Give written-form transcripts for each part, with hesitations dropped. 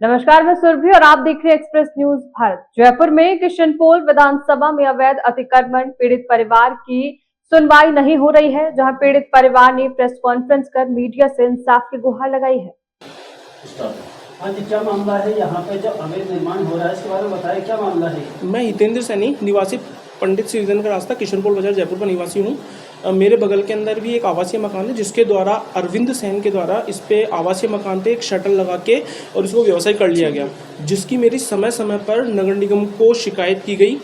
नमस्कार, मैं सुरभि और आप देख रहे हैं एक्सप्रेस न्यूज भारत। जयपुर में किशनपोल विधानसभा में अवैध अतिक्रमण पीड़ित परिवार की सुनवाई नहीं हो रही है, जहां पीड़ित परिवार ने प्रेस कॉन्फ्रेंस कर मीडिया से इंसाफ की गुहार लगाई है। हाँ जी, क्या मामला है यहाँ पे जो अवैध निर्माण हो रहा है, इसके बारे में बताइए, क्या मामला है? मैं हितेंद्र सैनी, निवासी पंडित श्रीधन का रास्ता, किशनपोल बाजार, जयपुर का निवासी हूँ। मेरे बगल के अंदर भी एक आवासीय मकान है, जिसके द्वारा अरविंद सेन के द्वारा इस पे आवासीय मकान पे एक शटर लगा के और इसको व्यवसाय कर लिया गया, जिसकी मेरी समय समय पर नगर निगम को शिकायत की गई,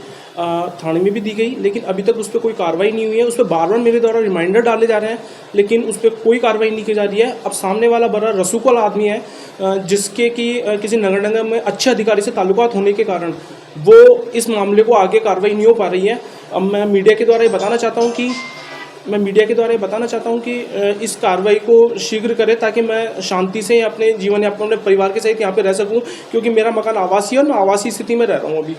थाने में भी दी गई, लेकिन अभी तक उस पर कोई कार्रवाई नहीं हुई है। उस पर बार बार मेरे द्वारा रिमाइंडर डाले जा रहे हैं, लेकिन उस पर कोई कार्रवाई नहीं की जा रही है। अब सामने वाला बड़ा रसूखवाला आदमी है, जिसके कि किसी नगर निगम में अच्छे अधिकारी से ताल्लुकात होने के कारण वो इस मामले को आगे कार्रवाई नहीं हो पा रही है। अब मैं मीडिया के द्वारा ये बताना चाहता हूँ कि इस कार्रवाई को शीघ्र करें, ताकि मैं शांति से अपने जीवन यापन अपने परिवार के सहित यहाँ पे रह सकूँ, क्योंकि मेरा मकान आवासीय और मैं आवासीय स्थिति में रह रहा हूँ अभी।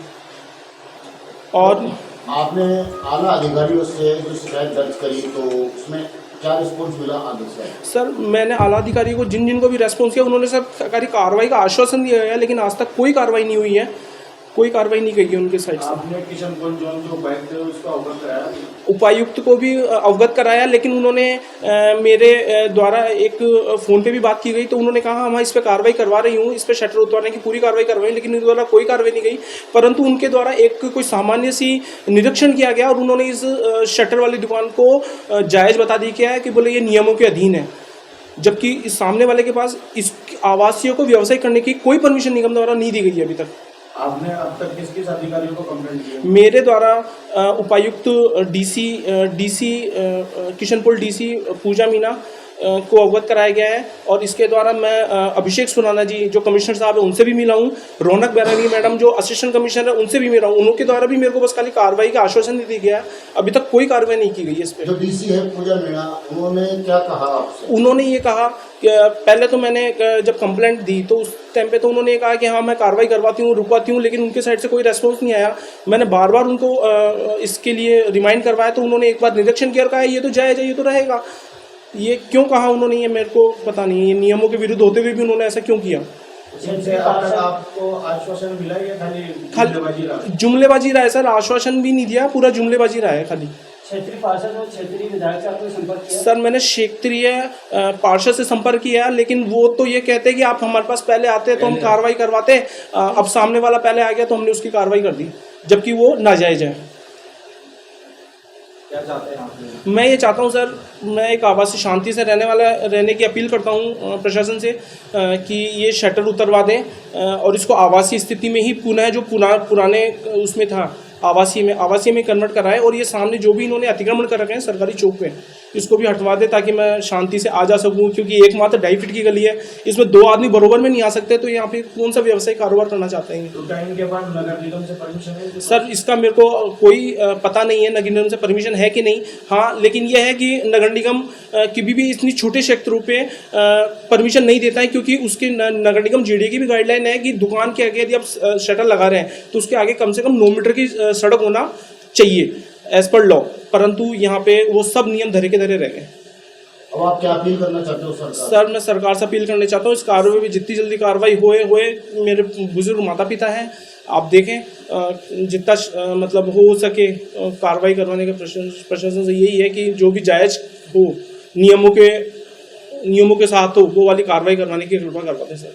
और आपने आला अधिकारियों से जो शिकायत दर्ज करी, तो उसमें क्या रिस्पॉन्स मिला आगे से? सर, मैंने आला अधिकारी को जिन को भी रेस्पॉन्स किया, उन्होंने सब सरकारी कार्रवाई का आश्वासन दिया है, लेकिन आज तक कोई कार्रवाई नहीं हुई है, कोई कार्रवाई नहीं की है उनके साइड से। आपने किशनपोल जोन जो उपायुक्त है उसको अवगत कराया? उपायुक्त को भी अवगत कराया, लेकिन उन्होंने मेरे द्वारा एक फ़ोन पे भी बात की गई, तो उन्होंने कहा हम इस पर कार्रवाई करवा रही हूँ, इस पर शटर उतारने की पूरी कार्रवाई करवाई, लेकिन उनके द्वारा कोई कार्रवाई नहीं गई। परंतु उनके द्वारा एक कोई सामान्य सी निरीक्षण किया गया और उन्होंने इस शटर वाली दुकान को जायज़ बता दी क्या है कि बोले ये नियमों के अधीन है, जबकि इस सामने वाले के पास इस आवासियों को व्यवसाय करने की कोई परमिशन निगम द्वारा नहीं दी गई है अभी तक। आपने अब तक किस किस अधिकारियों को कंप्लेंट की है? मेरे द्वारा उपायुक्त डीसी किशनपोल डीसी पूजा मीना को अवगत कराया गया है, और इसके द्वारा मैं अभिषेक सुराना जी जो कमिश्नर साहब है उनसे भी मिला हूँ, रौनक बैरागी मैडम जो असिस्टेंट कमिश्नर है उनसे भी मिला हूँ। उनके द्वारा भी मेरे को बस खाली कार्रवाई का आश्वासन दिया गया है, अभी तक कोई कार्रवाई नहीं की गई है इस पर। जो डीसी है पूजा मीणा, उन्होंने क्या कहा आपसे? उन्होंने ये कहा कि पहले तो मैंने जब कंप्लेंट दी तो उस टाइम पे तो उन्होंने ये कहा कि हाँ मैं कार्रवाई करवाती हूँ, रुकवाती हूँ, लेकिन उनके साइड से कोई रेस्पॉन्स नहीं आया। मैंने बार बार उनको इसके लिए रिमाइंड करवाया, तो उन्होंने एक बार निरीक्षण किया और कहा ये तो जायज़ है, ये तो रहेगा। ये क्यों कहा उन्होंने, ये मेरे को पता नहीं है, ये नियमों के विरुद्ध होते हुए भी उन्होंने ऐसा क्यों किया। आपको आश्वासन मिला या खाली जुमलेबाजी रहा है सर, आश्वासन भी नहीं दिया, पूरा जुमलेबाजी रहा है खाली। क्षेत्रीय पार्षद और क्षेत्रीय विधायक से आपने संपर्क किया? सर, मैंने क्षेत्रीय पार्षद से संपर्क किया, लेकिन वो तो ये कहते हैं कि आप हमारे पास पहले आते तो हम कार्रवाई करवाते, अब सामने वाला पहले आ गया तो हमने उसकी कार्रवाई कर दी, जबकि वो नाजायज है। क्या चाहते हैं आप? मैं ये चाहता हूँ सर, मैं एक आवासीय शांति से रहने की अपील करता हूँ प्रशासन से कि ये शटर उतरवा दें और इसको आवासीय स्थिति में ही पुनः जो पुराने उसमें था आवासीय में कन्वर्ट कराएं, और ये सामने जो भी इन्होंने अतिक्रमण कर रखे हैं सरकारी चौक पे, इसको भी हटवा दे, ताकि मैं शांति से आ जा सकूं, क्योंकि एकमात्र 2.5 फीट की गली है, इसमें 2 आदमी बरोबर में नहीं आ सकते, तो यहाँ पे कौन सा व्यवसाय कारोबार करना चाहते हैं। तो टाइम के बाद नगर निगम से परमिशन है? सर, इसका मेरे को कोई पता नहीं है नगर निगम से परमिशन है कि नहीं। हाँ, लेकिन यह है कि नगर निगम कभी भी इतनी छोटे क्षेत्रों पे परमिशन नहीं देता है, क्योंकि उसके नगर निगम जीडीए की भी गाइडलाइन है कि दुकान के आगे यदि आप शटर लगा रहे हैं तो उसके आगे कम से कम 9 मीटर की सड़क होना चाहिए एज पर लॉ, परंतु यहाँ पे वो सब नियम धरे के धरे रह गए। अब आप क्या अपील करना चाहते हो सरकार? सर, मैं सरकार से अपील करना चाहता हूँ इस कार्रवाई में जितनी जल्दी कार्रवाई होए। मेरे बुजुर्ग माता पिता हैं, आप देखें जितना मतलब हो सके कार्रवाई करवाने के प्रशासन से यही है कि जो भी जायज़ हो, नियमों के साथ हो, वो वाली कार्रवाई करवाने की कृपा करवाते सर।